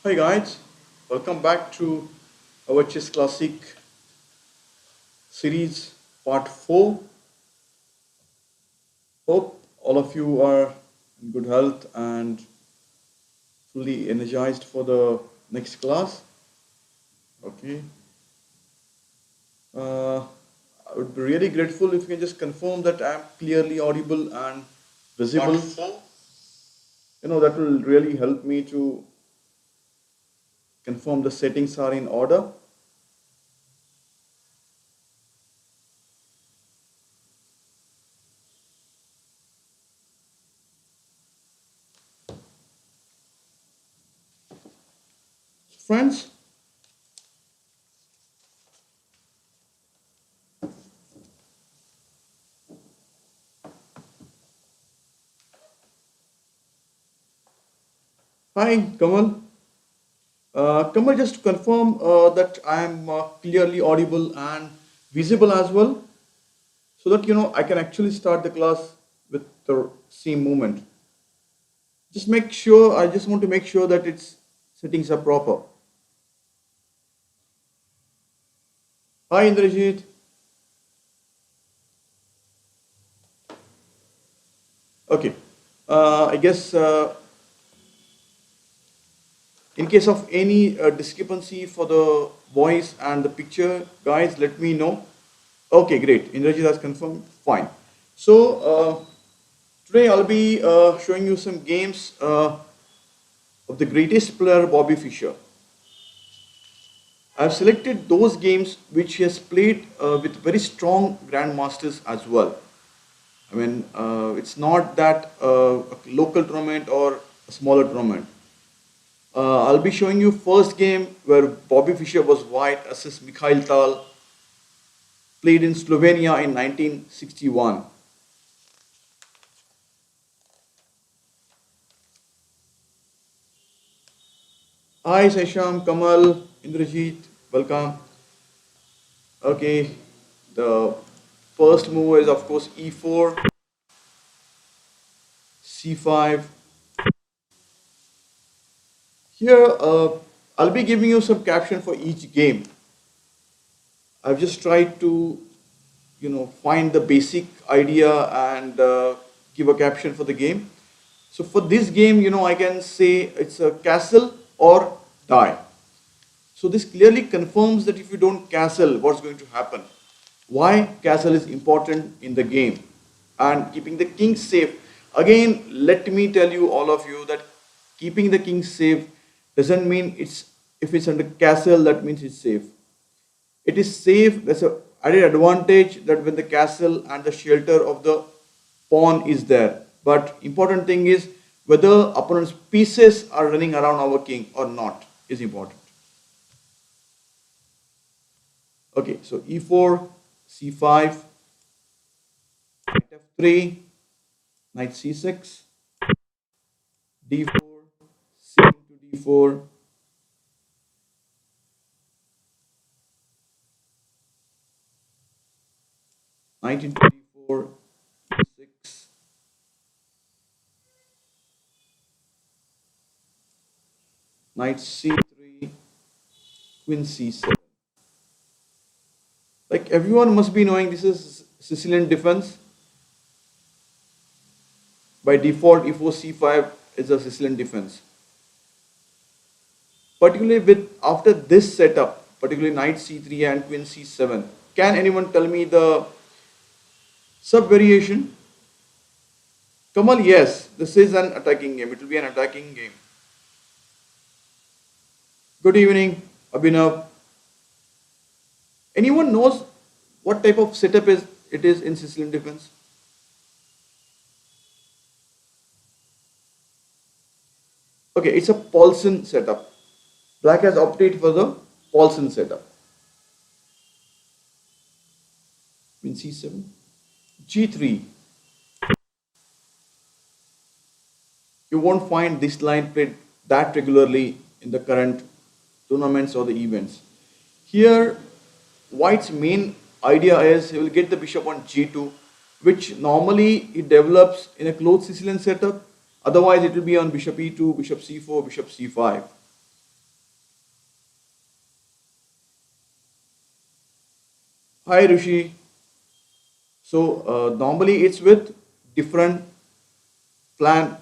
Hi guys, welcome back to our Chess Classic series part 4. Hope all of you are in good health and fully energized for the next class. Okay. Uh, I would be really grateful if you can just confirm that I am clearly audible and visible. That will really help me to confirm the settings are in order. Friends, hi Kamal. Kamal, just to confirm that I am clearly audible and visible as well, so that I can actually start the class with the same movement. Just make sure. I just want to make sure that its settings are proper. Hi Indrajit. Okay. I guess in case of any discrepancy for the voice and the picture, guys, let me know. Okay, great. Indrajit has confirmed. Fine. So today I'll be showing you some games of the greatest player, Bobby Fischer. I've selected those games which he has played with very strong grandmasters as well. I mean, it's not that a local tournament or a smaller tournament. I'll be showing you first game where Bobby Fischer was white versus Mikhail Tal, played in Slovenia in 1961. Hi Sesham, Kamal, Indrajit, welcome. Okay, the first move is of course e4, c5. Here, I'll be giving you some caption for each game. I've just tried to, find the basic idea and give a caption for the game. So for this game, I can say it's a castle or die. So this clearly confirms that if you don't castle, what's going to happen? Why castle is important in the game and keeping the king safe. Again, let me tell you all of you that keeping the king safe doesn't mean it's if it's under castle that means it's safe. It is safe. There's a added advantage that when the castle and the shelter of the pawn is there. But important thing is whether opponent's pieces are running around our king or not is important. Okay, so e4, c5, knight f3, knight c6, d4, c into d4, knight into d4, e6, knight c3, queen c7. Like everyone must be knowing this is Sicilian defense. By default, e4, c5 is a Sicilian defense. Particularly with after this setup, particularly knight c3 and queen c7. Can anyone tell me the sub variation? Kamal, yes, this is an attacking game. It will be an attacking game. Good evening, Abhinav. Anyone knows what type of setup is it is in Sicilian defense? Okay, it's a Paulson setup. Black has opted for the Paulson setup. Queen c7, g3. You won't find this line played that regularly in the current tournaments or the events. Here, White's main idea is he will get the bishop on g2, which normally it develops in a closed Sicilian setup. Otherwise, it will be on bishop e2, bishop c4, bishop c5. Hi Rishi. So normally it's with different plan,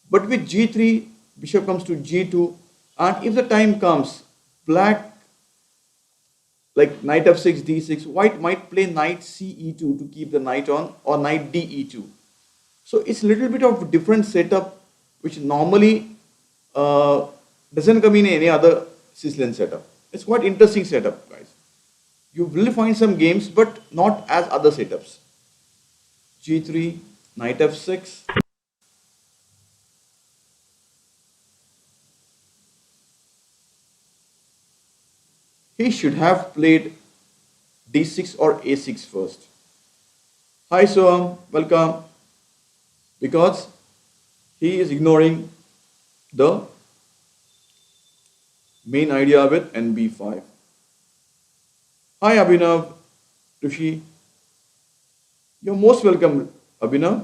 but with G3, bishop comes to G2, and if the time comes, black like knight f6, d6, white might play knight ce2 to keep the knight on, or knight de2. So it's a little bit of different setup, which normally uh, doesn't come in any other Sicilian setup. It's quite interesting setup, guys. You will find some games, but not as other setups. G3, knight f6. He should have played d6 or a6 first. Hi Soham, welcome. Because he is ignoring the main idea with nb5. Hi Abhinav, Rishi. You're most welcome, Abhinav.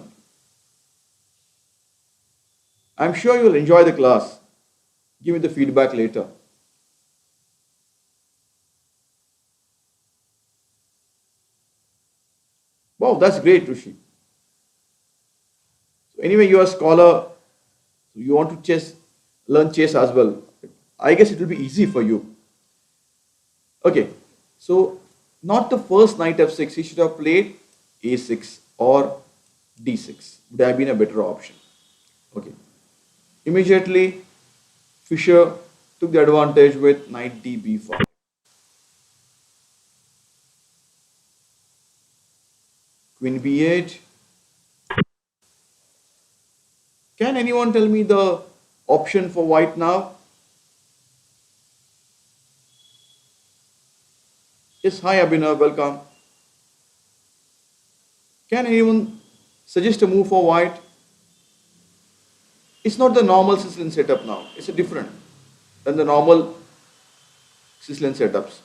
I'm sure you'll enjoy the class. Give me the feedback later. Wow, that's great, Rishi. So anyway, you're a scholar. So you want to learn chess as well. I guess it will be easy for you. Okay, so not the first knight f6. He should have played a6 or d6. Would have been a better option. Okay. Immediately, Fischer took the advantage with knight d b5. Queen b8. Can anyone tell me the option for white now? Yes, hi Abhinav, welcome. Can anyone suggest a move for white? It's not the normal Sicilian setup now. It's a different than the normal Sicilian setups.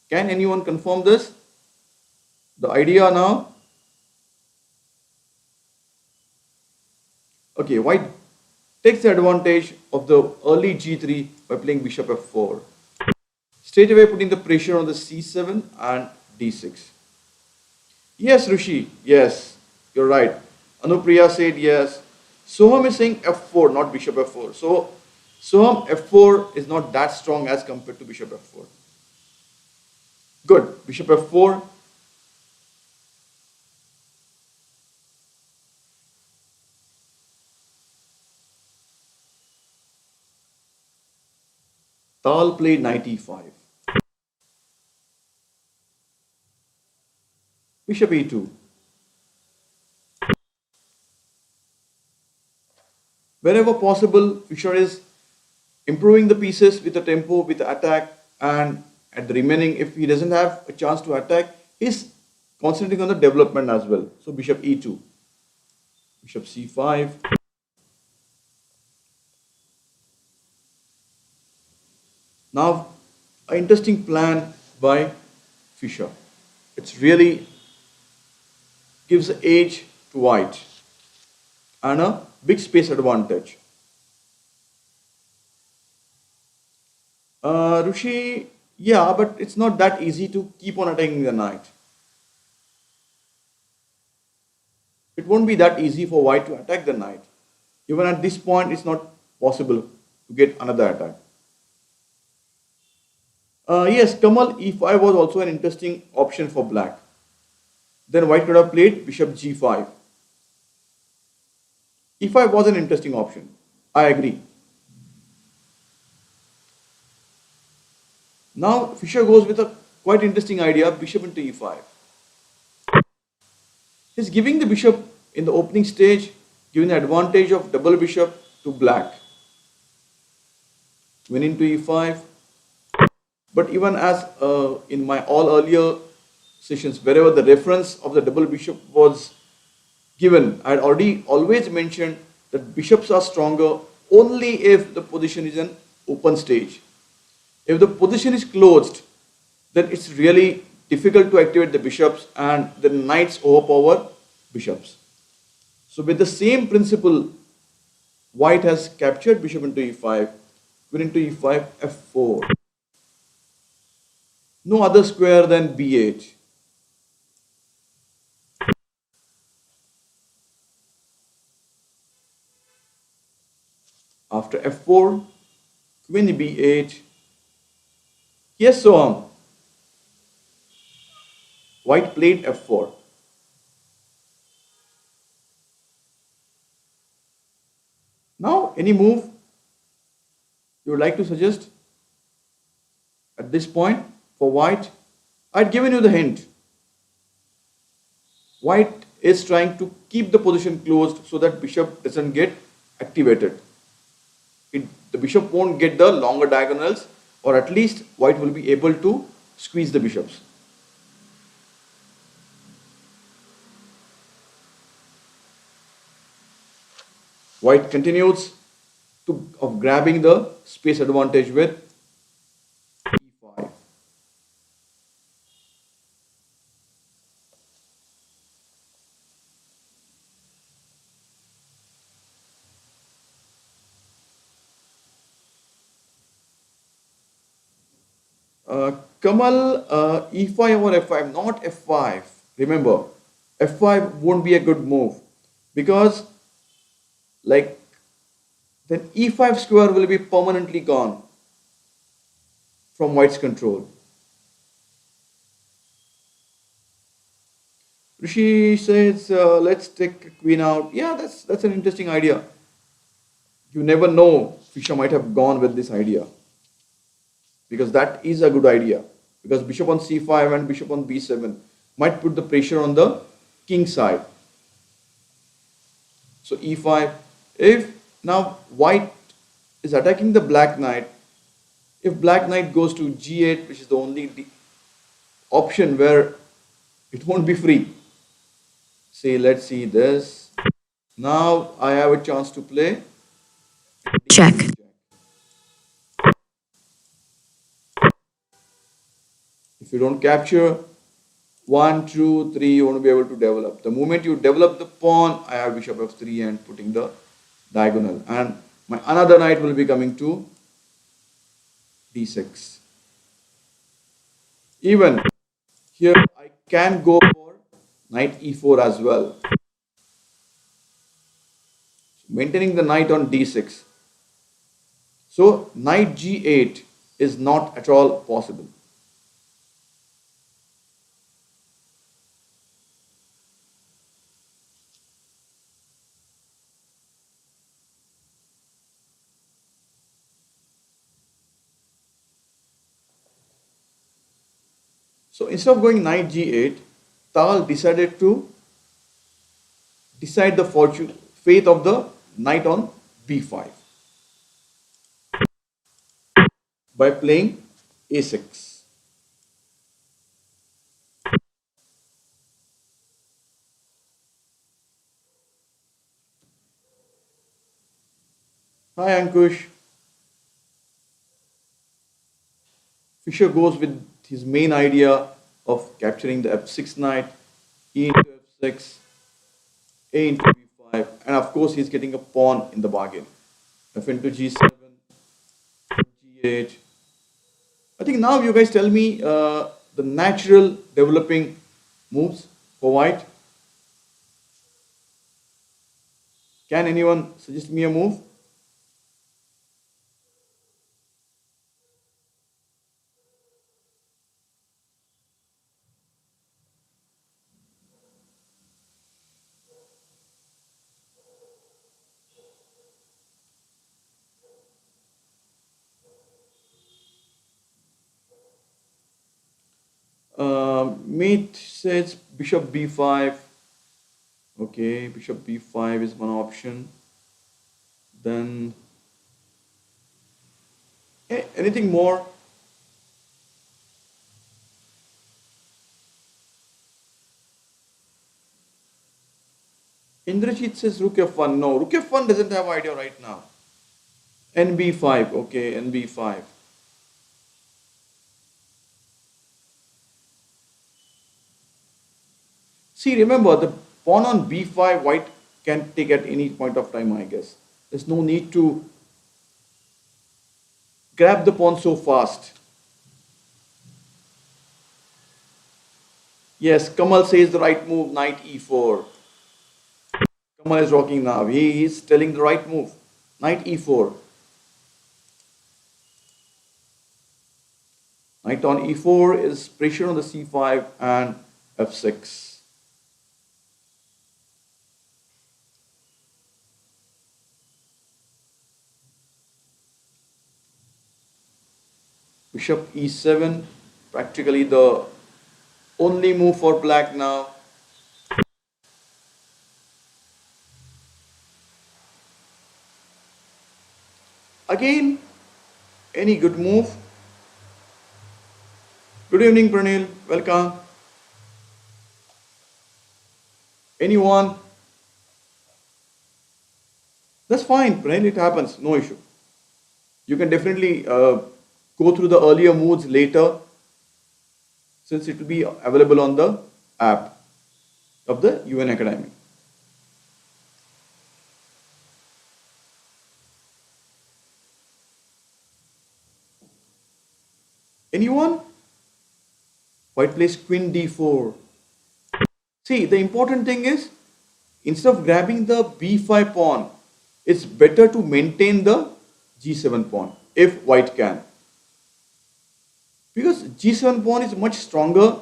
Can anyone confirm this? The idea now? Okay, white takes the advantage of the early g3 by playing bishop f4. Straight away putting the pressure on the c7 and d6. Yes, Rishi, yes, you're right. Anupriya said yes. Soham is saying f4, not bishop f4. So Soham f4 is not that strong as compared to bishop f4. Good. Bishop f4. Tal played knight e5. Bishop e2. Wherever possible, Fischer is improving the pieces with the tempo, with the attack, and at the remaining, if he doesn't have a chance to attack, he's concentrating on the development as well. So bishop e2, bishop c5. Now, an interesting plan by Fischer. It's really gives the edge to white and a big space advantage. Rishi, yeah, but it's not that easy to keep on attacking the knight. It won't be that easy for white to attack the knight. Even at this point, it's not possible to get another attack. Yes, Kamal e5 was also an interesting option for black. Then white could have played bishop g5. e5 was an interesting option. I agree. Now Fischer goes with a quite interesting idea, bishop into e5. He's giving the bishop in the opening stage, giving the advantage of double bishop to black. Queen into e5. But even as in my all earlier sessions, wherever the reference of the double bishop was given, I had already always mentioned that bishops are stronger only if the position is an open stage. If the position is closed, then it's really difficult to activate the bishops and the knights overpower bishops. So with the same principle, White has captured bishop into e5, queen into e5, f4. No other square than b8. After f4, queen b8. Yes, so white played f4. Now, any move you would like to suggest at this point for white? I'd given you the hint. White is trying to keep the position closed so that bishop doesn't get activated. The bishop won't get the longer diagonals, or at least white will be able to squeeze the bishops. White continues of grabbing the space advantage with e5. Kamal, e5 or f5, not f5. Remember, f5 won't be a good move because, like, then e5 square will be permanently gone from white's control. Rishi says, let's take queen out. Yeah, that's an interesting idea. You never know, Fisher might have gone with this idea because that is a good idea. Because bishop on c5 and bishop on b7 might put the pressure on the king side. So e5. If now white is attacking the black knight, if black knight goes to g8, which is the only option where it won't be free. Say, let's see this. Now I have a chance to play. Check. If you don't capture, one, two, three, you won't be able to develop. The moment you develop the pawn, I have bishop f3 and putting the diagonal. And my another knight will be coming to d6. Even here, I can go for knight e4 as well. Maintaining the knight on d6. So knight g8 is not at all possible. So instead of going knight g8, Tal decided to decide the fate of the knight on b5 by playing a6. Hi Ankush. Fisher goes with his main idea of capturing the f6 knight, e into f6, a into b5, and of course he's getting a pawn in the bargain. F into g7, g8. I think now you guys tell me the natural developing moves for white. Can anyone suggest me a move? Mate says bishop b5. Okay, bishop b5 is one option. Then anything more? Indrajit says rook f1. No, rook f1 doesn't have idea right now. nb5. Okay, nb5. See, remember the pawn on b5 white can take at any point of time, I guess. There's no need to grab the pawn so fast. Yes, Kamal says the right move, knight e4. Kamal is rocking now. He is telling the right move, knight e4. Knight on e4 is pressure on the c5 and f6. Bishop e7, practically the only move for black now. Again, any good move? Good evening, Pranil. Welcome. Anyone? That's fine, Pranil. It happens. No issue. You can definitely go through the earlier moves later, since it will be available on the app of the Unacademy. Anyone? White plays queen d4. See, the important thing is, instead of grabbing the b5 pawn, it's better to maintain the g7 pawn if white can. Because g7 pawn is much stronger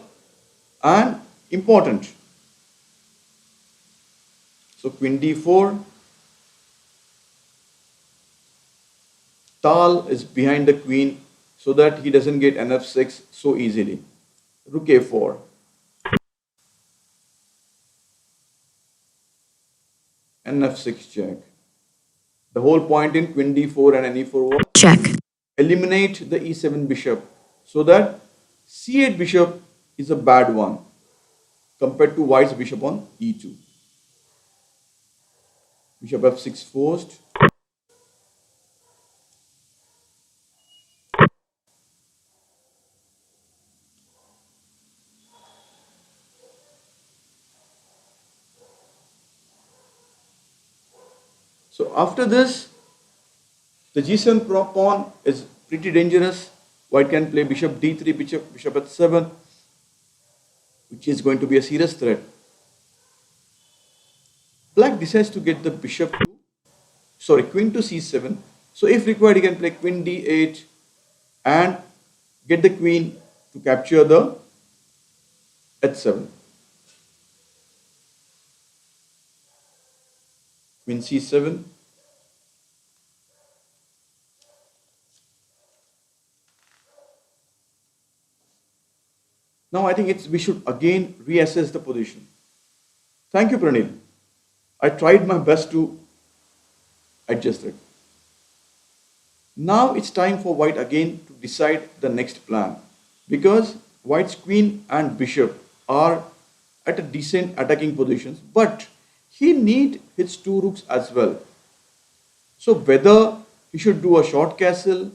and important. So queen d4, Tal is behind the queen so that he doesn't get nf6 so easily. Rook a4. nf6 check. The whole point in queen d4 and ne4 was check, eliminate the e7 bishop so that c8 bishop is a bad one compared to white's bishop on e2. Bishop f6 forced. So after this, the g7 pawn is pretty dangerous. White can play bishop d3, bishop h7, which is going to be a serious threat. Black decides to get the queen to c7. So if required, he can play queen d8 and get the queen to capture the h7. Queen c7. Now I think we should again reassess the position. Thank you, Pranil. I tried my best to adjust it. Now it's time for white again to decide the next plan, because white's queen and bishop are at a decent attacking positions, but he need his two rooks as well. So whether he should do a short castle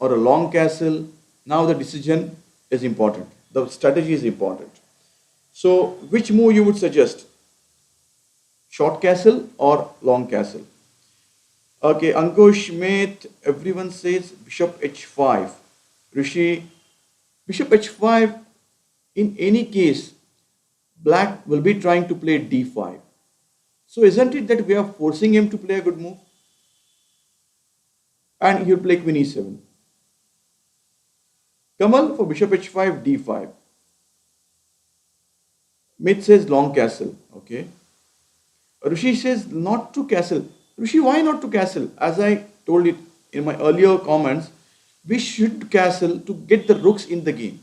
or a long castle, now the decision is important. The strategy is important. So which move you would suggest? Short castle or long castle? Okay, Ankush, mate, everyone says bishop h5. Rishi, bishop h5, in any case, black will be trying to play d5. So isn't it that we are forcing him to play a good move? And he'll play queen e7. Kamal for bishop h5, d5. Mate says long castle. Okay. Rishi says not to castle. Rishi, why not to castle? As I told it in my earlier comments, we should castle to get the rooks in the game.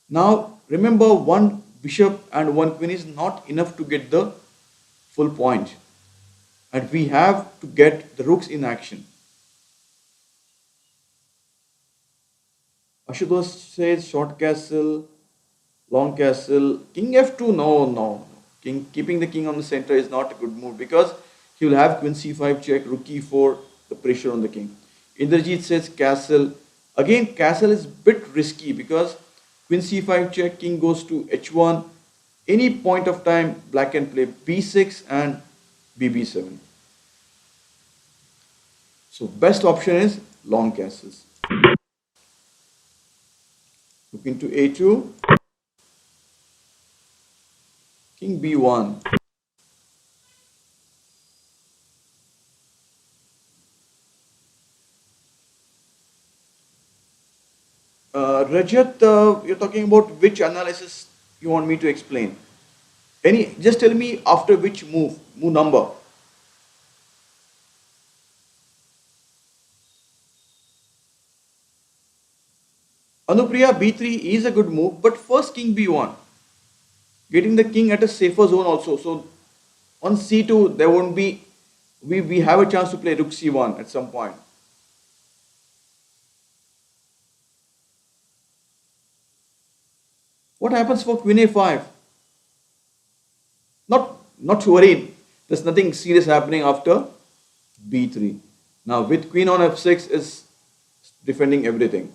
Now, remember, one bishop and one queen is not enough to get the full point. And we have to get the rooks in action. Ashutosh says short castle, long castle, king f2, no. Keeping the king on the center is not a good move, because he will have queen c5 check, rook e4, the pressure on the king. Indrajit says castle. Again, castle is bit risky because queen c5 check, king goes to h1. Any point of time, black can play b6 and bb7. So best option is long castles. Look into a2, king b1. Rajat, you're talking about which analysis you want me to explain? Any, just tell me after which move number. Anupriya, b3 is a good move, but first king b1, getting the king at a safer zone also. So on c2, there won't be, we have a chance to play rook c1 at some point. What happens for queen a5? Not to worry, there's nothing serious happening after b3. Now with queen on f6 is defending everything.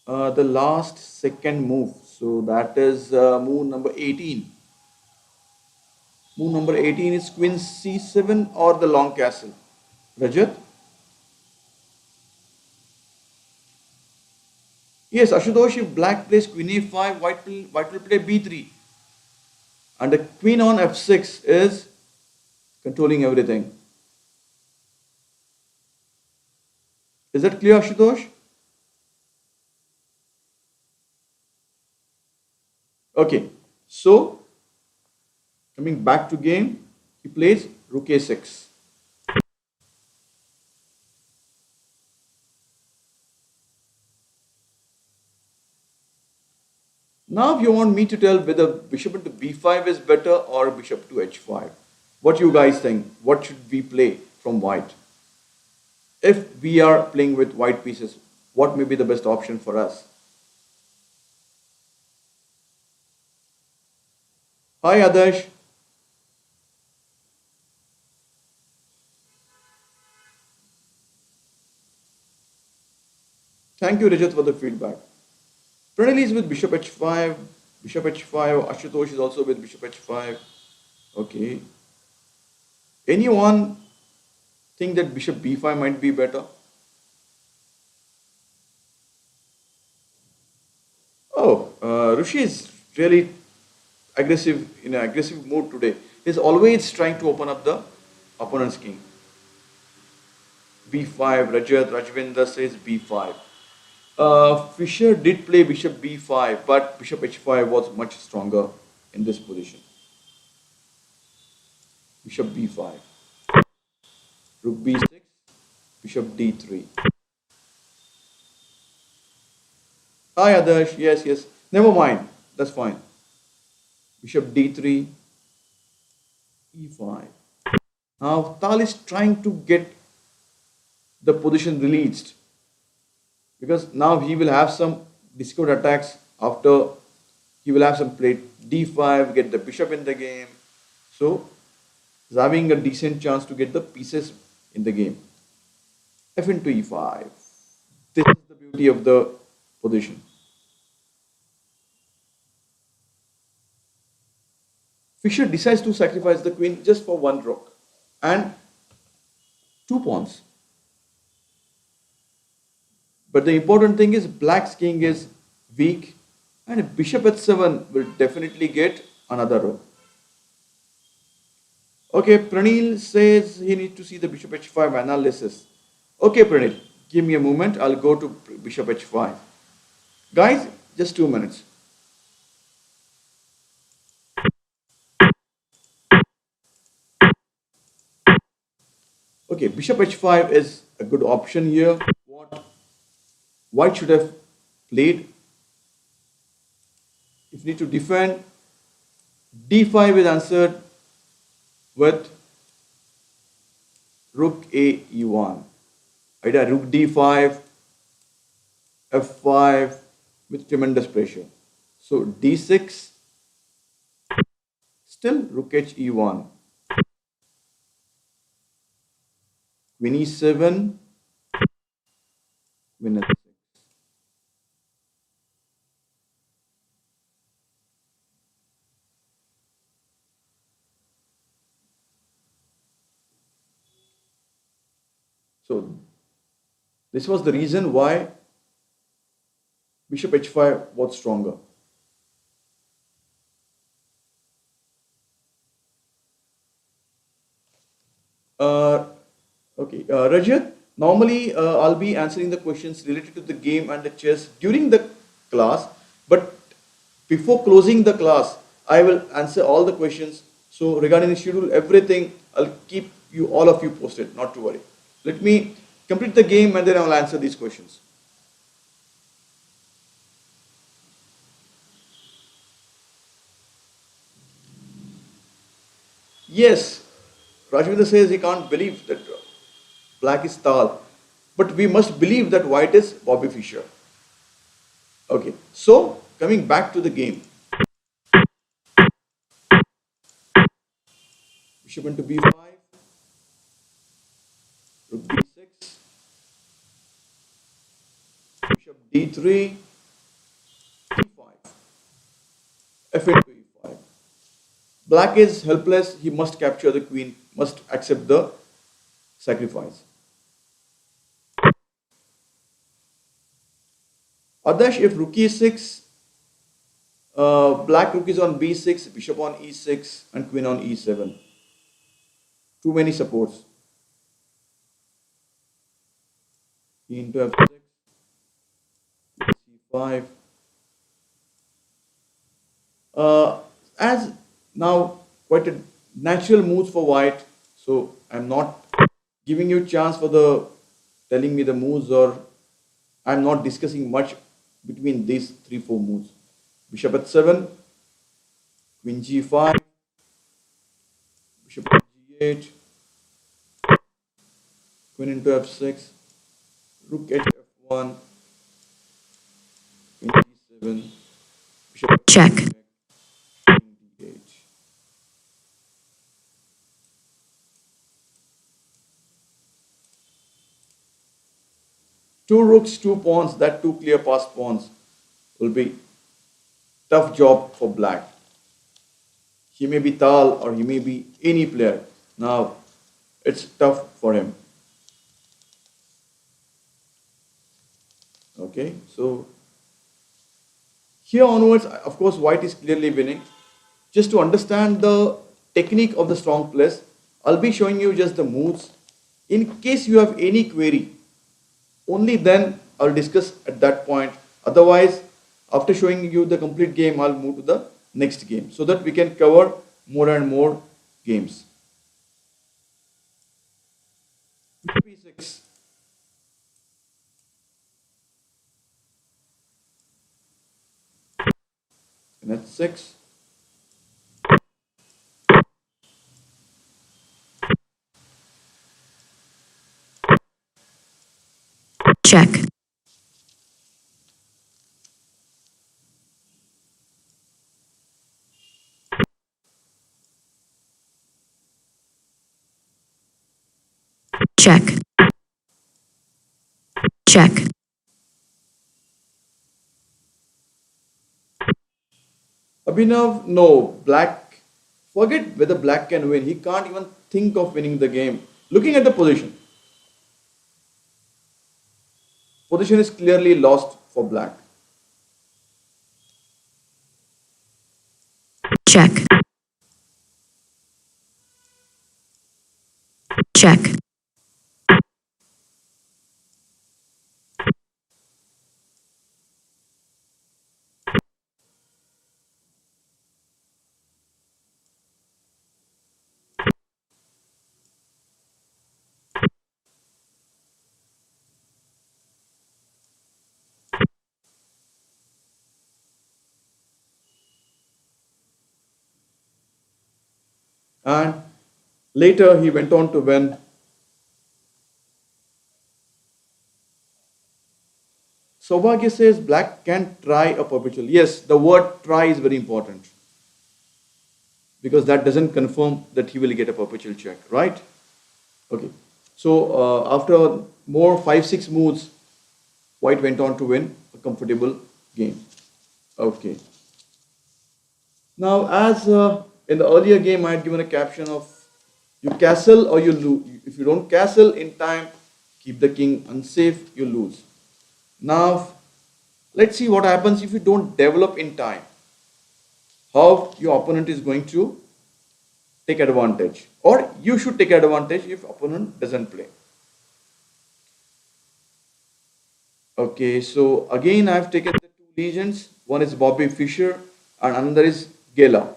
The last second move, so that is move number 18. Move number 18 is queen c7 or the long castle. Rajat? Yes, Ashutosh, if black plays queen a5, white will play b3. And the queen on f6 is controlling everything. Is that clear, Ashutosh? Okay, so coming back to game, he plays rook a6. Now if you want me to tell whether bishop into b5 is better or bishop to h5, what you guys think? What should we play from white? If we are playing with white pieces, what may be the best option for us? Hi Adarsh, thank you Rajat for the feedback. Pranali is with bishop h5, bishop h5, Ashutosh is also with bishop h5. Okay. Anyone think that bishop b5 might be better? Oh, Rishi is really aggressive in an aggressive mood today. He's always trying to open up the opponent's king. b5, Rajvinder says b5. Fisher did play bishop b5, but bishop h5 was much stronger in this position. Bishop b5, rook b6, bishop d3. Hi Adarsh, yes, yes. Never mind, that's fine. Bishop d3, e5. Now Tal is trying to get the position released because now he will have some discord attacks after he will have some play d5, get the bishop in the game. So he's having a decent chance to get the pieces in the game. F into e5. This is the beauty of the position. Fischer decides to sacrifice the queen just for one rook and two pawns. But the important thing is black's king is weak and bishop h7 will definitely get another rook. Okay, Pranil says he needs to see the bishop h5 analysis. Okay, Pranil, give me a moment. I'll go to bishop h5. Guys, just 2 minutes. Okay, bishop h5 is a good option here. What white should have played? If need to defend, d5 is answered with rook a e1. Either rook d5, f5 with tremendous pressure. So d6, still rook h e1, queen e7, queen f6. So this was the reason why bishop h5 was stronger. Uh, okay, Rajat, normally I'll be answering the questions related to the game and the chess during the class, but before closing the class, I will answer all the questions. So regarding the schedule, everything, I'll keep you all of you posted, not to worry. Let me complete the game and then I'll answer these questions. Yes, Rajendra says he can't believe that black is Tal, but we must believe that white is Bobby Fischer. Okay, so coming back to the game, bishop into b5, rook b6, bishop d3, e5, f into e5. Black is helpless, he must capture the queen, must accept the sacrifice. Adarsh, if rook e6, black rook is on b6, bishop on e6, and queen on e7. Too many supports. E into f6, c5. As now quite a natural moves for white, so I'm not giving you chance for the telling me the moves, or I'm not discussing much between these 3 4 moves. Bishop at 7, queen g5, bishop g8, queen into f6, rook h1, queen g7, bishop check, queen d8. Two rooks, 2 pawns, that two clear pass pawns will be tough job for black. He may be Tal or he may be any player. Now it's tough for him. Okay, so here onwards, of course, white is clearly winning. Just to understand the technique of the strong players, I'll be showing you just the moves. In case you have any query, only then I'll discuss at that point. Otherwise, after showing you the complete game, I'll move to the next game so that we can cover more and more games. P6. And that's 6. check, check, check, Abhinav, no, black, forget whether black can win. He can't even think of winning the game. Looking at the position, position is clearly lost for black. check, check, And later he went on to win. Saubhagya says black can try a perpetual. Yes, the word try is very important because that doesn't confirm that he will get a perpetual check, right? Okay. So after more 5 6 moves, white went on to win a comfortable game. Okay. Now, as in the earlier game, I had given a caption of you castle or you lose. If you don't castle in time, Keep the king unsafe, you lose. Now, let's see what happens if you don't develop in time. How your opponent is going to take advantage, or you should take advantage if opponent doesn't play. Okay, so again I've taken the two legends. One is Bobby Fischer and another is Gela,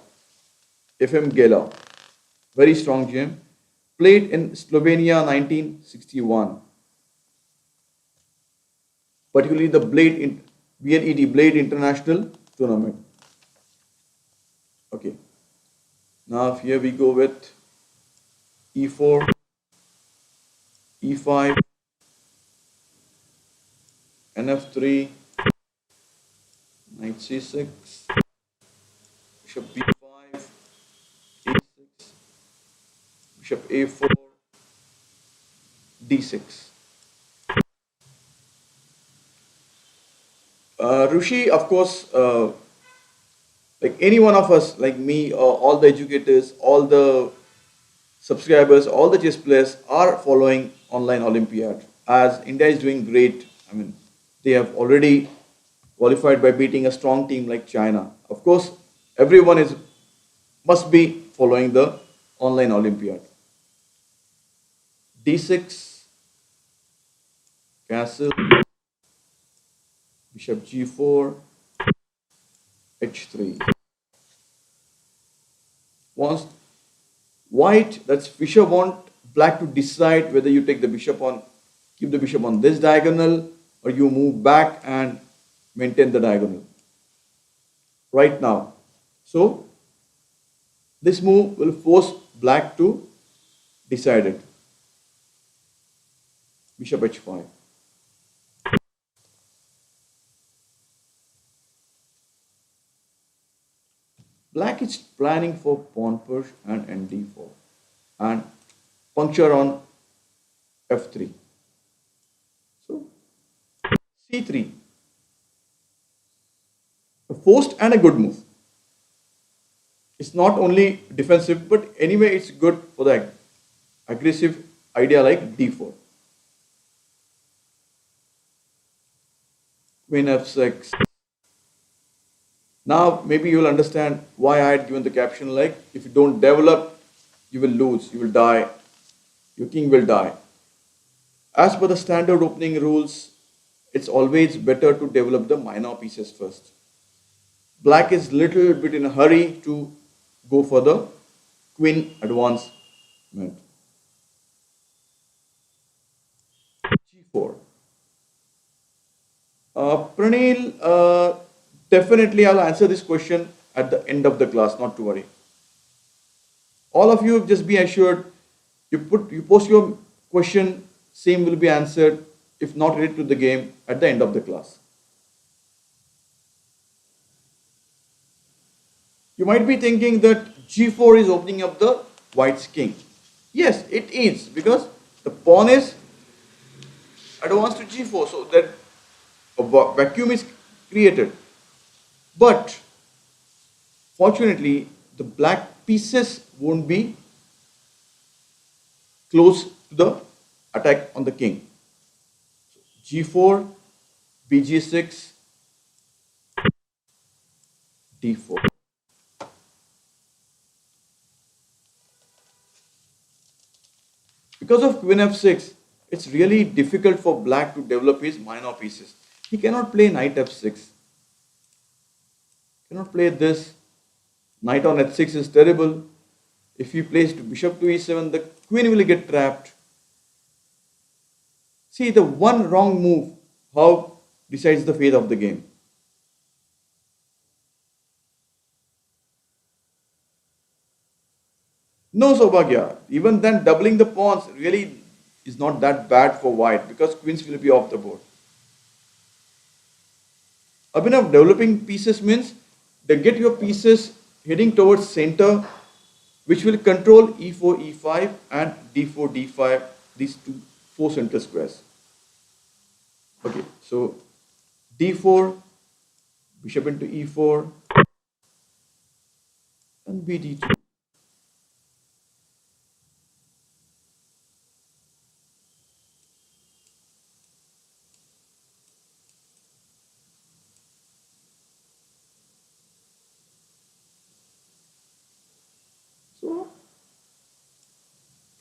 FM Gela. Very strong gem. Played in Slovenia 1961. Particularly the BLED Blade International Tournament. Okay, now here we go with E4, E5, NF3, Knight C6, Bishop B5, A6, Bishop A4, D6. Rishi, of course, like any one of us, like me, or all the educators, all the subscribers, all the chess players are following online Olympiad as India is doing great. I mean, they have already qualified by beating a strong team like China. Of course, everyone is must be following the online Olympiad. D6, castle, bishop G4, H3. Once white, that's Fischer want black to decide whether you take the bishop on, keep the bishop on this diagonal, or you move back and maintain the diagonal right now. So this move will force black to decide it. Bishop H5. Black is planning for pawn push and ND4 and puncture on F3. So C3, a forced and a good move. It's not only defensive, but anyway, it's good for the aggressive idea like D4. Queen F6. Now maybe you will understand why I had given the caption like, if you don't develop, you will lose, you will die, your king will die. As per the standard opening rules, it's always better to develop the minor pieces first. Black is little bit in a hurry to go for the queen advancement. G4. Pranil, definitely I'll answer this question at the end of the class, not to worry. All of you just be assured, you post your question, same will be answered, if not related to the game, at the end of the class. You might be thinking that G4 is opening up the white's king. Yes, it is, because the pawn is advanced to G4, so that a vacuum is created. But fortunately, the black pieces won't be close to the attack on the king. G4, BG6, D4. Because of Queen F6, it's really difficult for black to develop his minor pieces. He cannot play Knight F6. Cannot play this. Knight on H6 is terrible. If he plays to Bishop to E7, the queen will get trapped. See, the one wrong move, how decides the fate of the game. No, Saubhagya. Even then, doubling the pawns really is not that bad for white because queens will be off the board. Abhinav, developing pieces means they get your pieces heading towards center, which will control E4, E5 and D4, D5, these four center squares. Okay, so D4, bishop into E4 and BD2.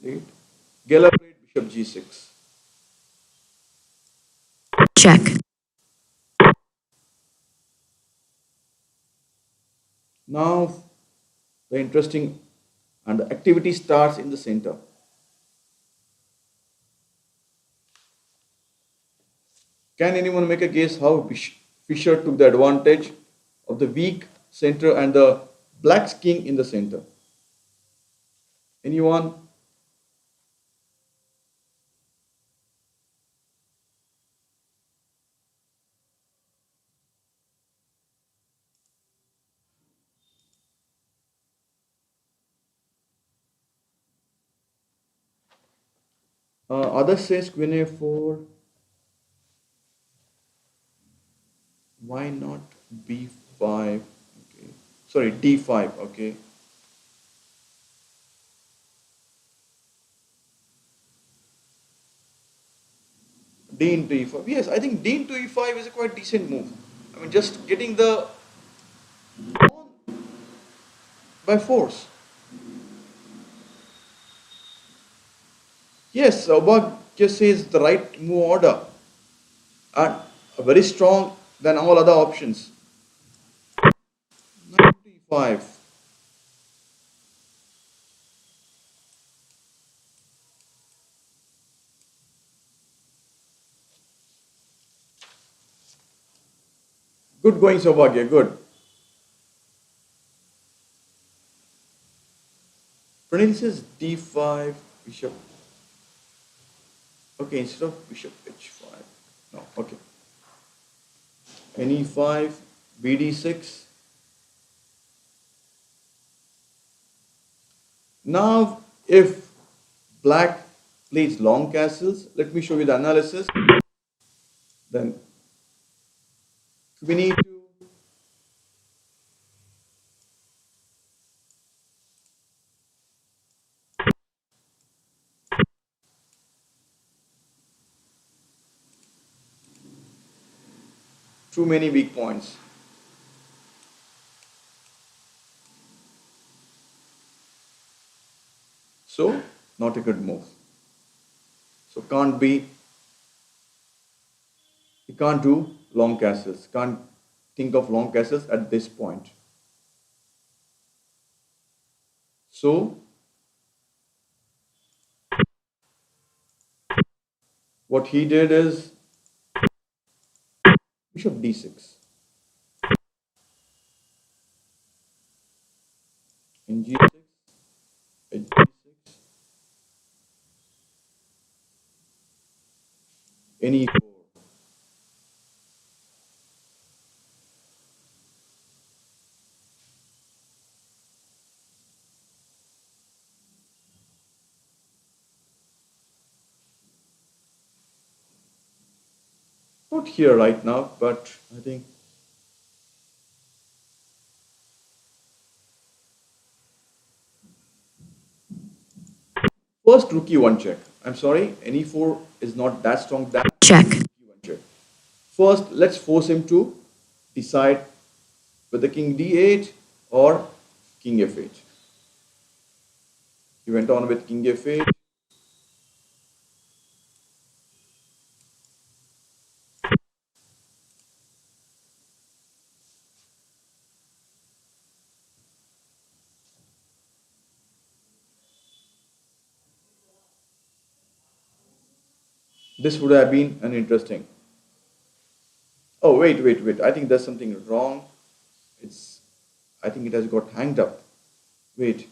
Played. Geller played bishop g6. check, Now the interesting and the activity starts in the center. Can anyone make a guess how Fischer took the advantage of the weak center and the black's king in the center? Anyone? Others says queen a4. Why not b5? Okay. Sorry, d5. Okay. D into e5. Yes, I think d into e5 is a quite decent move. I mean, just getting the pawn by force. Yes, Obak just says the right move order and very strong than all other options. Knight to e5. Good going, Saubhagya. Good. Pranil says d5, bishop. Okay, instead of bishop h5. No, okay. And e5, bd6. Now, if black plays long castles, let me show you the analysis. Then we need to too many weak points. So, not a good move. So can't be, you can't do long castles. Can't think of long castles at this point. So what he did is bishop d6 in g6, at g6, in e4. Not here right now, but I think first rook e1 check. I'm sorry, an e4 is not that strong. That check, e1 check. First, let's force him to decide whether king d8 or king f8. He went on with king f8. This would have been an interesting. Oh, wait. I think there's something wrong. It's, I think it has got hanged up. Wait.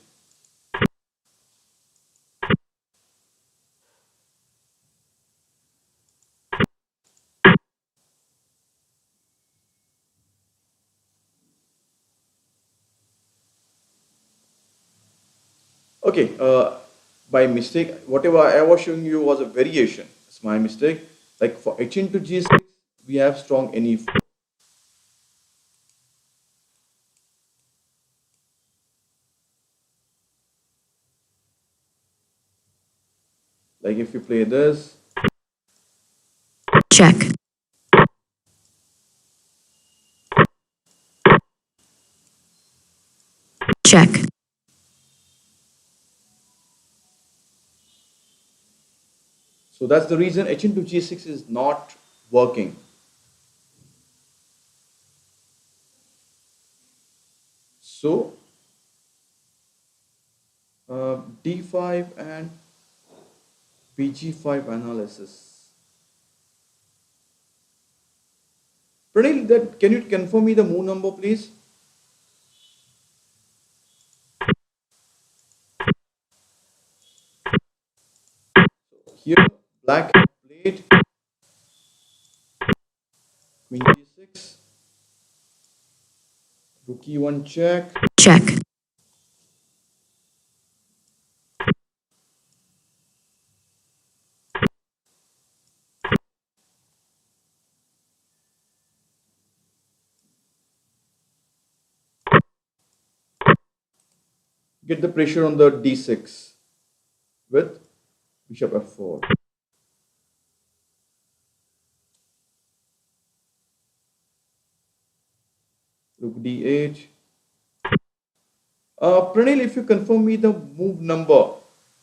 Okay, by mistake, whatever I was showing you was a variation. It's my mistake. Like for h into g6, we have strong ne4. Like if you play this, check, check, So that's the reason h into g6 is not working. So d5 and bg5 analysis. Pranil, that can you confirm me the move number, please? Here, black has played queen g6, rook e1 check. check, Get the pressure on the d6 with bishop f4. Rook d8. Pranil, if you confirm me the move number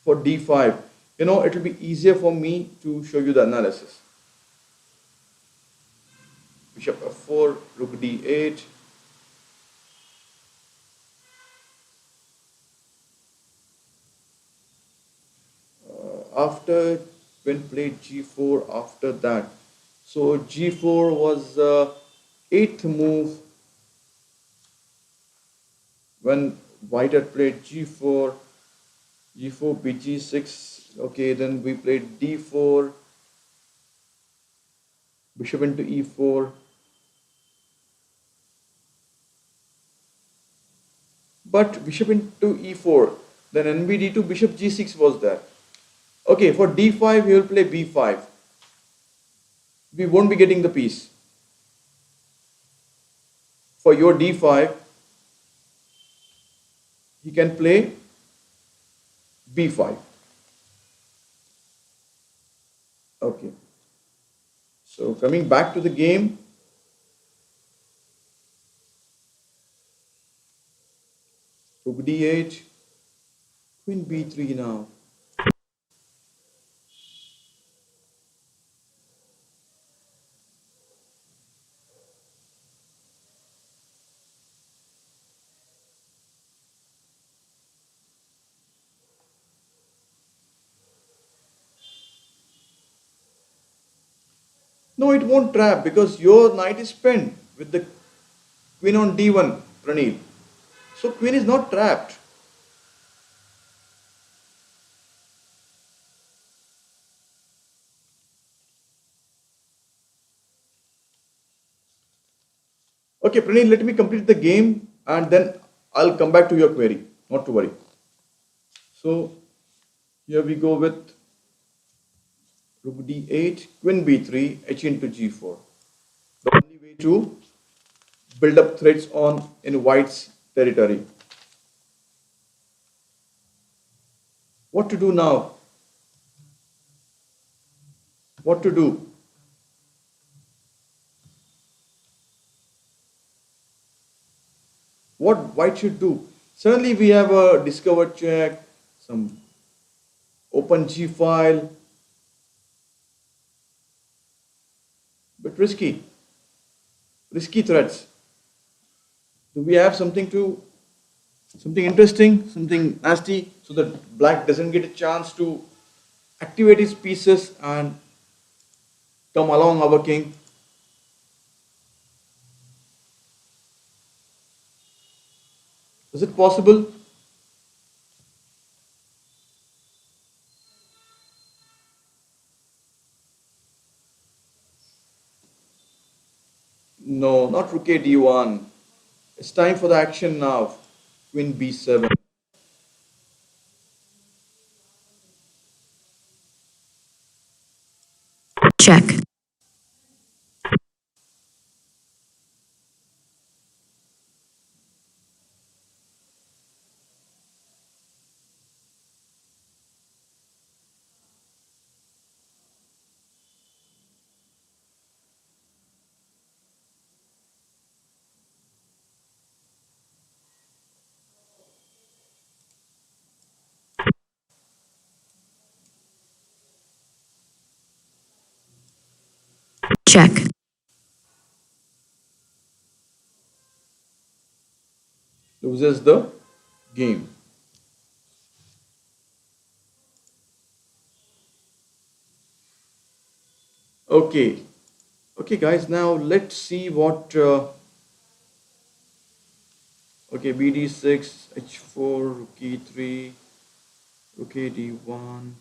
for d5, it will be easier for me to show you the analysis. Bishop f4, rook d8. After when played g4 after that. So g4 was the eighth move when white had played g4, g4 bg6. Okay, then we played d4, bishop into e4. But bishop into e4, then nbd2, bishop g6 was there. Okay, for d5 he will play b5. We won't be getting the piece. For your d5, he can play b5. Okay, so coming back to the game, rook d8, queen b3 now. No, it won't trap because your knight is pinned with the queen on d1, Pranil. So queen is not trapped. Okay, Pranil, let me complete the game and then I'll come back to your query. Not to worry. So here we go with rook d8, queen b3, h into g4. The only way to build up threats on in white's territory. What to do now? What to do? What white should do? Suddenly we have a discovered check, some open G file, but risky threats. Do we have something interesting, something nasty, so that black doesn't get a chance to activate his pieces and come along our king? Is it possible? No, not rook a d1. It's time for the action now. Queen b7. check, check, loses the game. Okay, okay, guys. Now let's see what. Okay, BD6, H4, Rook E3, Rook D1.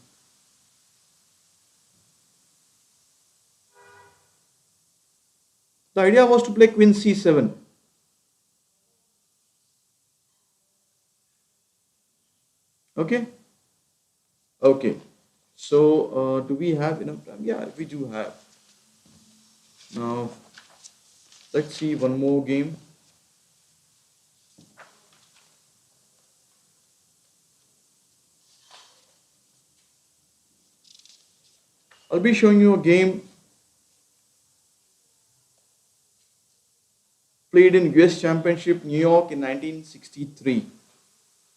The idea was to play Queen C7. Okay, okay. So, do we have enough time? Yeah, we do have. Now, let's see one more game. I'll be showing you a game played in US Championship, New York in 1963.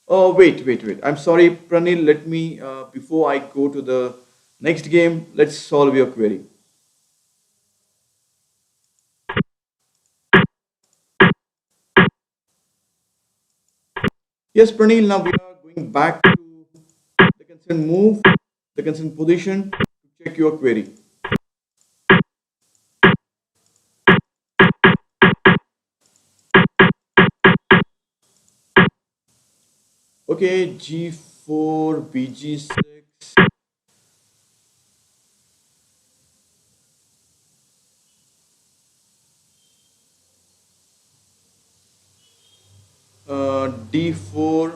Oh, wait. I'm sorry, Pranil. Let me, before I go to the next game, let's solve your query. Yes, Pranil, now we are going back to the concerned move, the concerned position to check your query. Okay, G4, BG6, D4.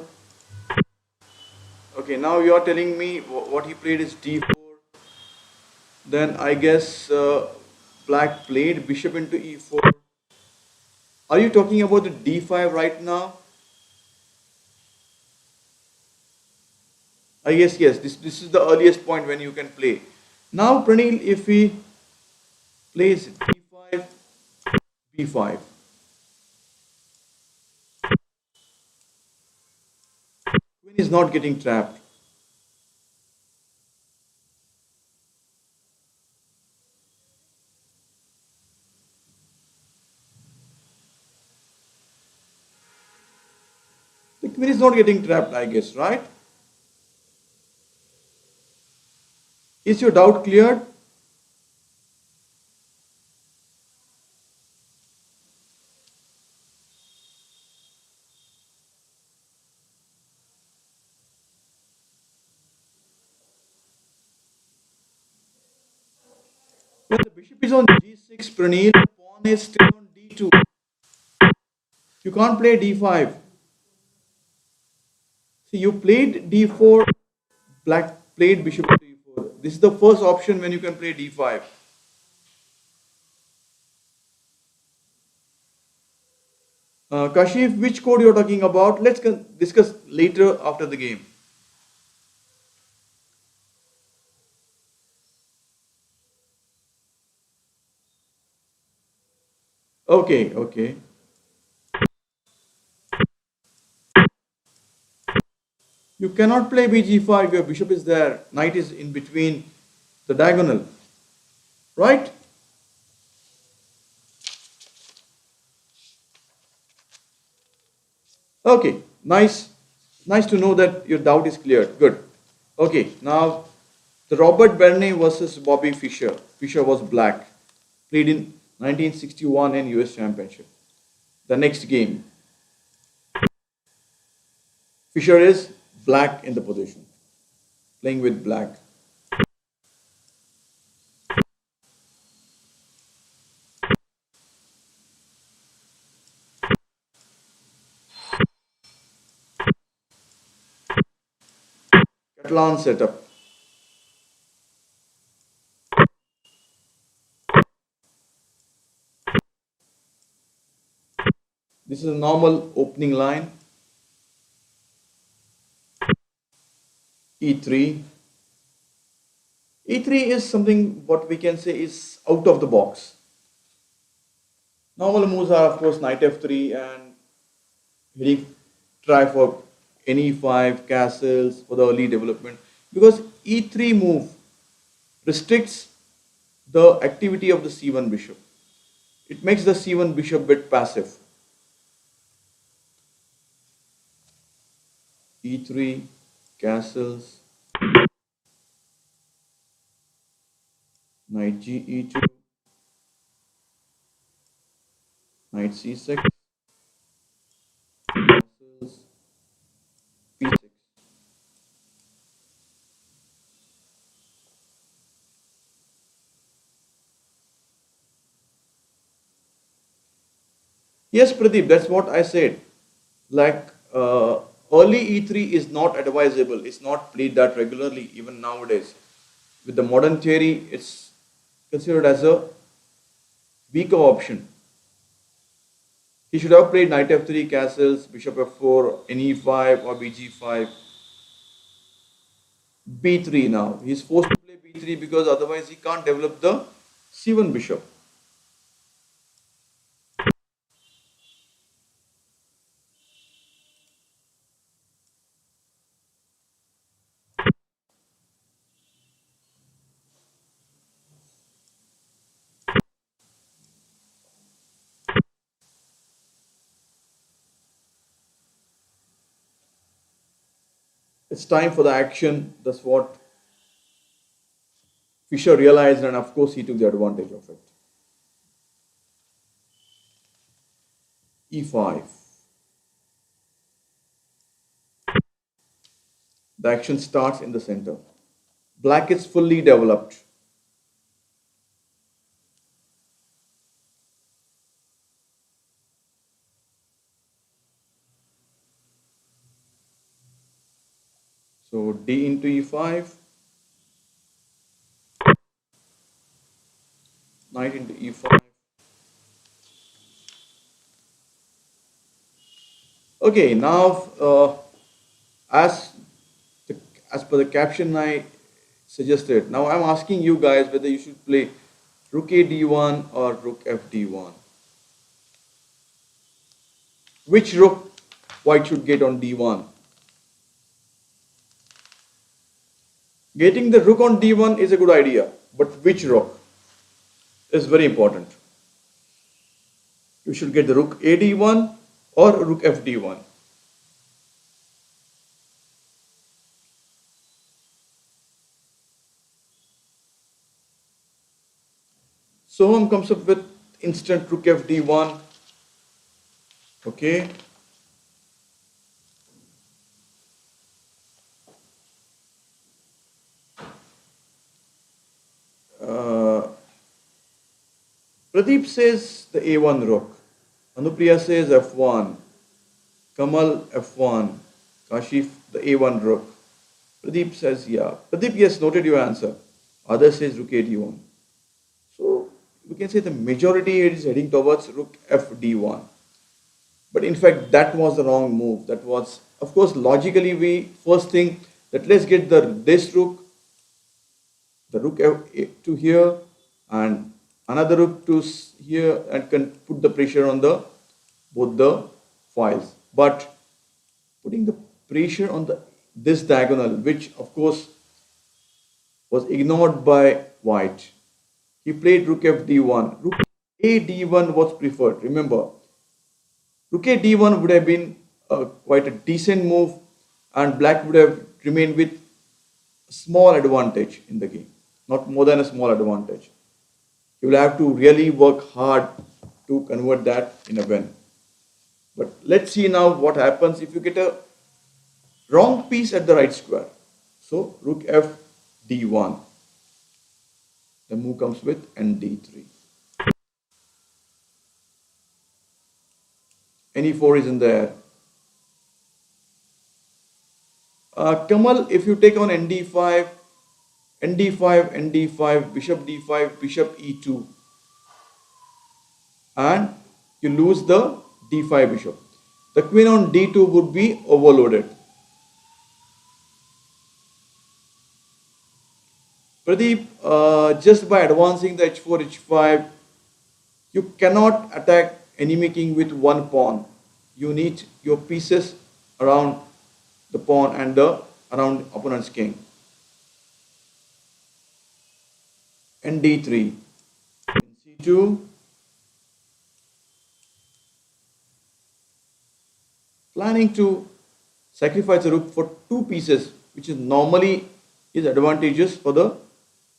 Okay, now you are telling me what he played is D4. Then I guess black played bishop into E4. Are you talking about the D5 right now? I guess yes. This is the earliest point when you can play. Now, Pranil, if he plays D5, B5, queen is not getting trapped. The queen is not getting trapped, I guess, right? Is your doubt cleared? When the bishop is on G6, Pranil, the pawn is still on D2. You can't play D5. See, you played D4, black played bishop to D4. This is the first option when you can play D5. Kashif, which code you're talking about? Let's discuss later after the game. Okay. You cannot play bg5, your bishop is there, knight is in between the diagonal, right? Okay, nice. Nice to know that your doubt is cleared. Good. Okay, now the Robert Bernay versus Bobby Fischer. Fischer was black. Played in 1961 in US Championship. The next game. Fischer is black in the position. Playing with black. Catalan setup. This is a normal opening line. E3. E3 is something what we can say is out of the box. Normal moves are of course knight f3 and hitting try for any 5 castles for the early development because e3 move restricts the activity of the c1 bishop. It makes the c1 bishop bit passive. e3, castles, knight g e2, knight c6, castles, p6. Yes, Pradeep, that's what I said. Like early e3 is not advisable. It's not played that regularly, even nowadays. With the modern theory, it's considered as a weaker option. He should have played knight f3, castles, bishop f4, ne5 or bg5, b3 now. He's forced to play b3 because otherwise he can't develop the c1 bishop. It's time for the action. That's what Fisher realized, and of course he took the advantage of it. e5. The action starts in the center. Black is fully developed. So d into e5, knight into e5. Okay, now as the, as per the caption I suggested, now I'm asking you guys whether you should play rook a d1 or rook f d1. Which rook white should get on d1? Getting the rook on d1 is a good idea, but which rook is very important. You should get the rook a d1 or rook f d1. Soham comes up with instant rook f d1. Okay. Uh, Pradeep says the a1 rook. Anupriya says f1. Kamal f1. Kashif the a1 rook. Pradeep says yeah. Pradeep, yes, noted your answer. Others says rook a d1. So we can say the majority is heading towards rook f d1. But in fact, that was the wrong move. That was, of course, logically we first think that let's get this rook, the rook to here, and another rook to here, and can put the pressure on the both the files. But putting the pressure on the this diagonal, which of course was ignored by white. He played rook f d1. Rook a d1 was preferred. Remember, rook a d1 would have been quite a decent move, and black would have remained with a small advantage in the game, not more than a small advantage. You will have to really work hard to convert that in a win. But let's see now what happens if you get a wrong piece at the right square. So rook f d1. The move comes with n d3. Any 4 is in there. Kamal, if you take on nd5, nd5, nd5, bishop d5, bishop e2, and you lose the d5 bishop. The queen on d2 would be overloaded. Pradeep, just by advancing the h4, h5, you cannot attack enemy king with one pawn. You need your pieces around the pawn and the around opponent's king. and d3, c2, planning to sacrifice the rook for two pieces, which is normally is advantageous for the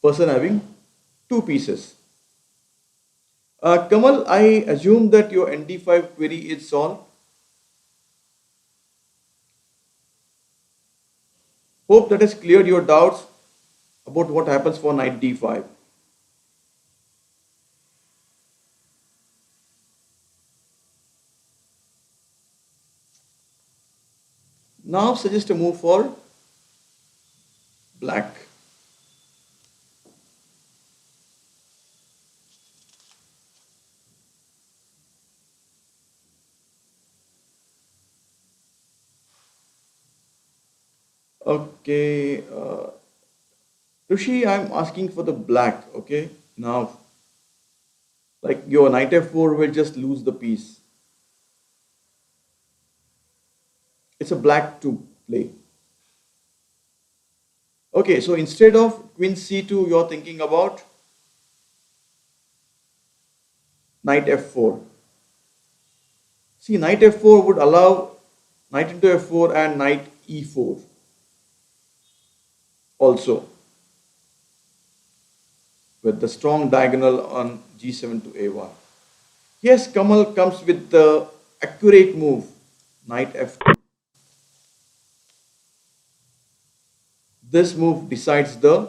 person having two pieces. Kamal, I assume that your ND5 query is solved. Hope that has cleared your doubts about what happens for knight d5. Now suggest a move for black. Okay, Rishi, I'm asking for the black. Okay, now like your knight f4 will just lose the piece. It's a black to play. Okay, so instead of queen c2, you're thinking about knight f4. See, knight f4 would allow knight into f4 and knight e4 also with the strong diagonal on g7 to a1. Yes, Kamal comes with the accurate move, knight f2. This move decides the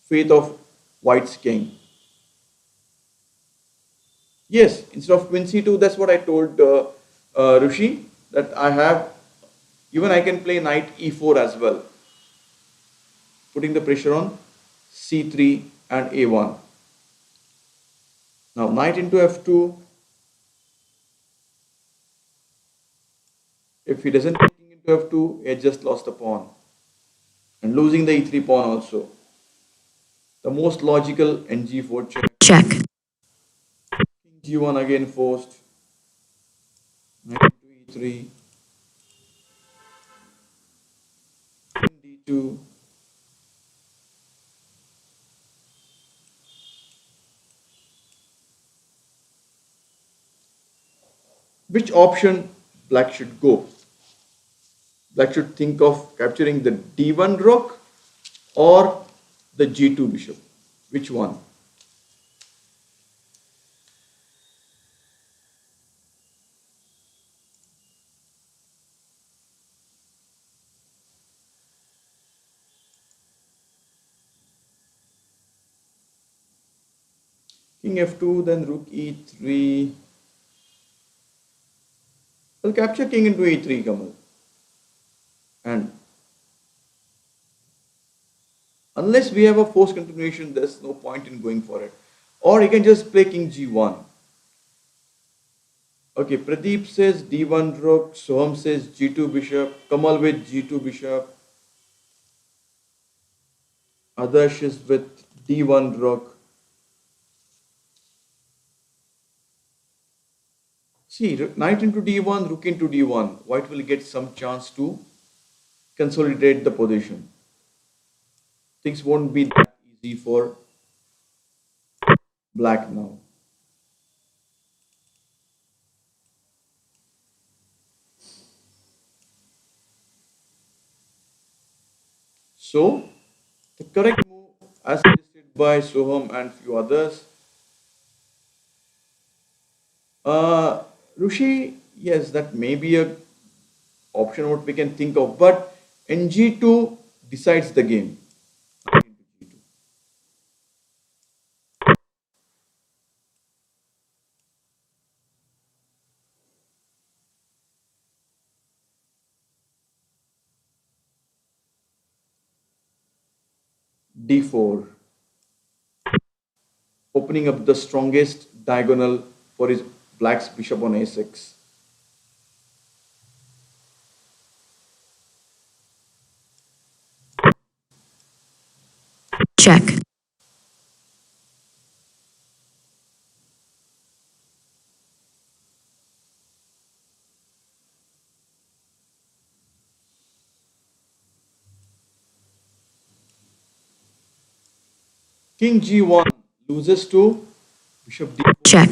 fate of white's king. Yes, instead of queen c2, that's what I told Rishi, that I have, even I can play knight e4 as well, putting the pressure on c3 and a1. Now knight into f2, if he doesn't take king into f2, he has just lost a pawn and losing the e3 pawn also. The most logical ng4 check. check, King g1 again forced, knight into e3, king d2, which option black should go? Black should think of capturing the d1 rook or the g2 bishop. Which one? King f2, then rook e3. Well, capture king into e3, Kamal. And unless we have a forced continuation, there's no point in going for it. Or you can just play king g1. Okay, Pradeep says d1 rook, Soham says g2 bishop, Kamal with g2 bishop, Adarsh is with d1 rook. See, knight into d1, rook into d1. White will get some chance to consolidate the position. Things won't be that easy for black now. So, the correct move, as suggested by Soham and few others, uh, Rushi, yes, that may be a option what we can think of, but ng2 decides the game. d4, opening up the strongest diagonal for his black's bishop on a6. check, King G1 loses to Bishop D4. check,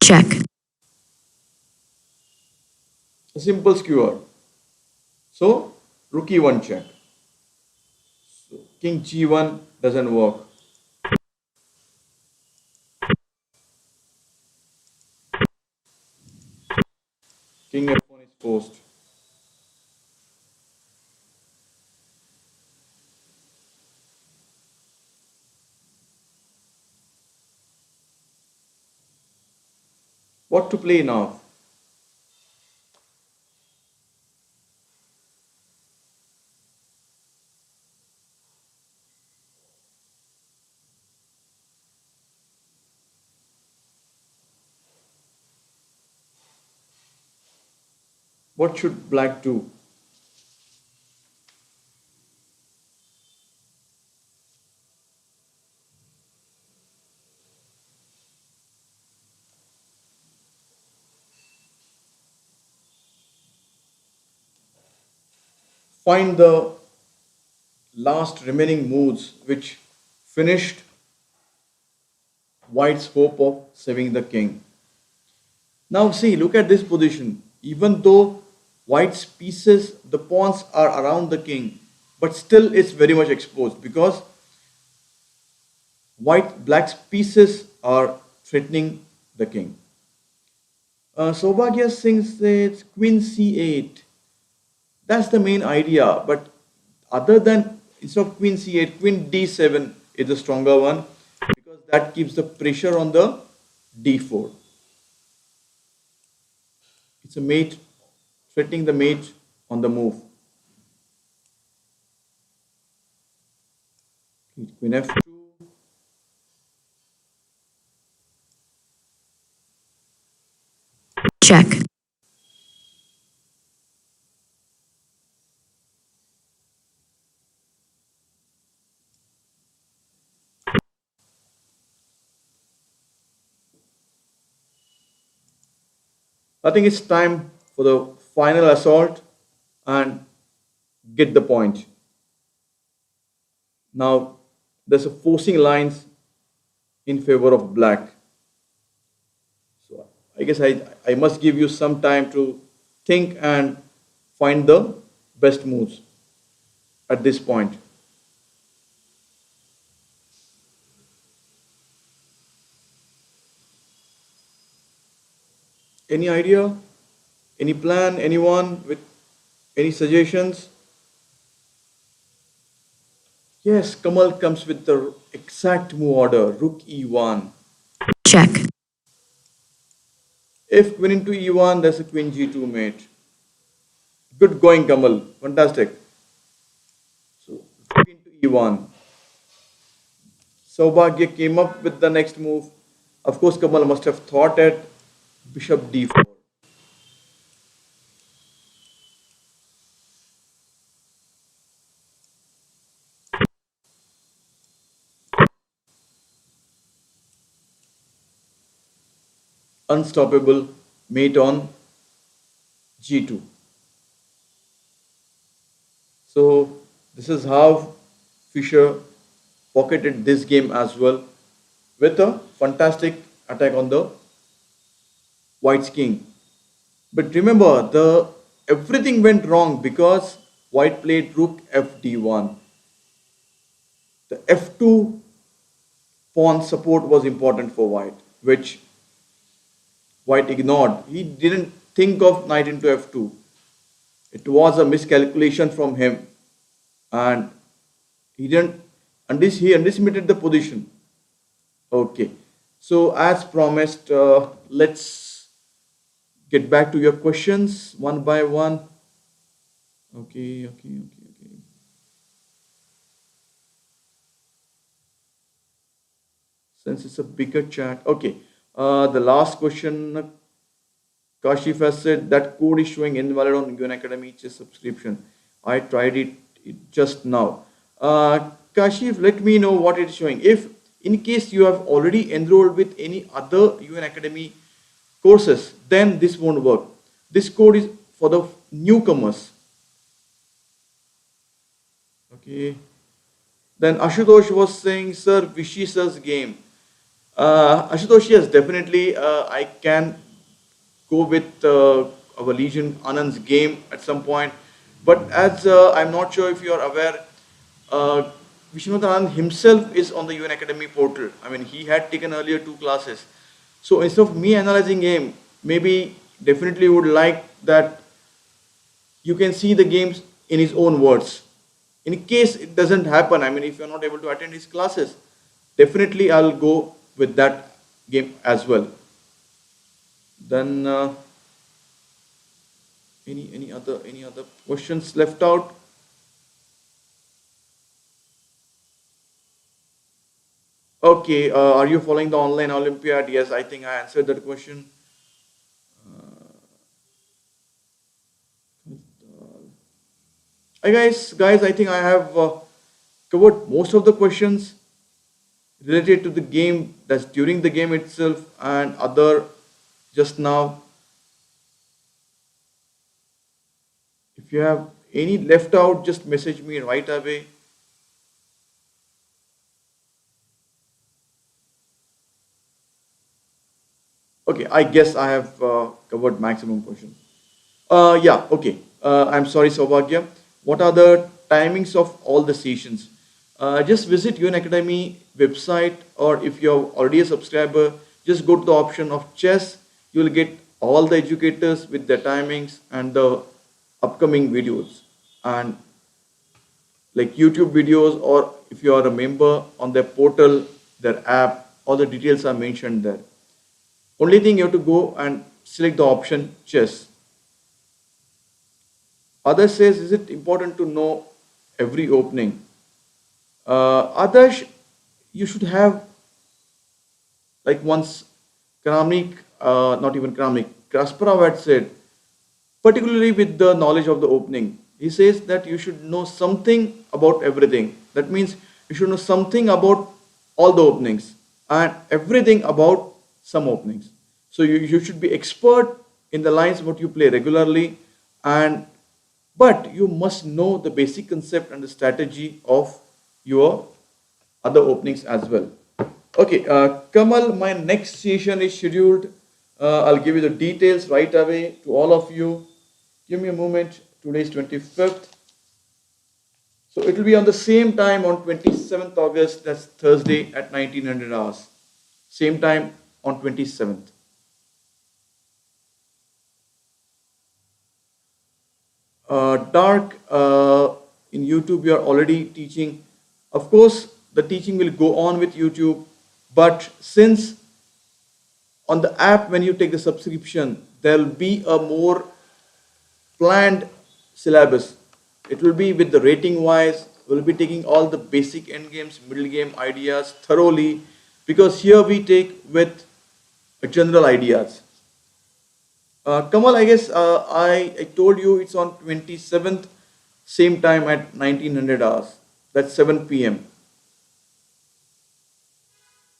check, A simple skewer. So Rook E1 check. So King G1 doesn't work. King F1 is forced. What to play now? What should black do? Find the last remaining moves which finished white's hope of saving the king. Now see, look at this position. Even though white's pieces, the pawns are around the king, but still it's very much exposed because black's pieces are threatening the king. Sobhagya Singh says Queen C8. That's the main idea. But other than instead of Queen C8, Queen D7 is the stronger one because that keeps the pressure on the D4. It's a mate threatening the mate on the move. Queen F2. check, I think it's time for the final assault and get the point. Now there's a forcing lines in favor of black. So I guess I must give you some time to think and find the best moves at this point. Any idea? Any plan? Anyone with any suggestions? Yes, Kamal comes with the exact move order, Rook E1. check, If Queen into E1, there's a Queen G2 mate. Good going, Kamal. Fantastic. So, Rook into E1. Saubhagya came up with the next move. Of course, Kamal must have thought it. Bishop D4. Unstoppable mate on G2. So this is how Fischer pocketed this game as well with a fantastic attack on the White's king. But remember, the everything went wrong because White played Rook FD1. The F2 pawn support was important for White, which White ignored. He didn't think of knight into F2. It was a miscalculation from him, and he didn't. He underestimated the position. Okay, so as promised, let's get back to your questions one by one. Okay. Since it's a bigger chat. Okay, the last question. Kashif has said that code is showing invalid on Unacademy chess subscription. I tried it just now. Kashif, let me know what it's showing. If in case you have already enrolled with any other Unacademy courses, then this won't work. This code is for the newcomers. Okay. Then Ashutosh was saying, sir, Vishy sir's game. Ashutosh, yes, definitely. I can go with our Legion Anand's game at some point. But as I'm not sure if you are aware, uh, Vishwanath Anand himself is on the UN Academy portal. I mean, he had taken earlier 2 classes. So instead of me analyzing game, maybe definitely would like that you can see the games in his own words. In case it doesn't happen, I mean, if you're not able to attend his classes, definitely I'll go with that game as well. Then any other questions left out? Okay, are you following the online Olympiad? Yes, I think I answered that question. Guys, I think I have covered most of the questions related to the game, that's during the game itself and other just now. If you have any left out, just message me right away. Okay, I guess I have covered maximum questions. Yeah, okay. I'm sorry, Saubhagya. What are the timings of all the sessions? Just visit UN Academy website, or if you're already a subscriber, just go to the option of chess. You'll get all the educators with their timings and the upcoming videos. And like YouTube videos, or if you are a member on their portal, their app, all the details are mentioned there. Only thing you have to go and select the option chess. Others says, is it important to know every opening? Others, you should have like once Kramnik, not even Kramnik, Kasparov had said, particularly with the knowledge of the opening. He says that you should know something about everything. That means you should know something about all the openings and everything about some openings. So you should be expert in the lines what you play regularly, and but you must know the basic concept and the strategy of your other openings as well. Okay, Kamal, my next session is scheduled. I'll give you the details right away to all of you. Give me a moment. Today is 25th. So it will be on the same time on 27th August, that's Thursday at 1900 hours. Same time on 27th. Dark, in YouTube, you are already teaching. Of course, the teaching will go on with YouTube, but since on the app, when you take the subscription, there will be a more planned syllabus. It will be with the rating wise. We'll be taking all the basic end games, middle game ideas thoroughly, because here we take with general ideas. Kamal, I guess I told you it's on 27th, same time at 1900 hours. That's 7 p.m.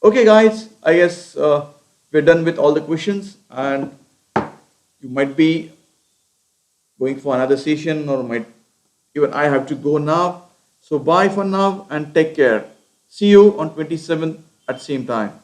Okay, guys, I guess we're done with all the questions, and you might be going for another session, or might even I have to go now. So bye for now and take care. See you on 27th at same time.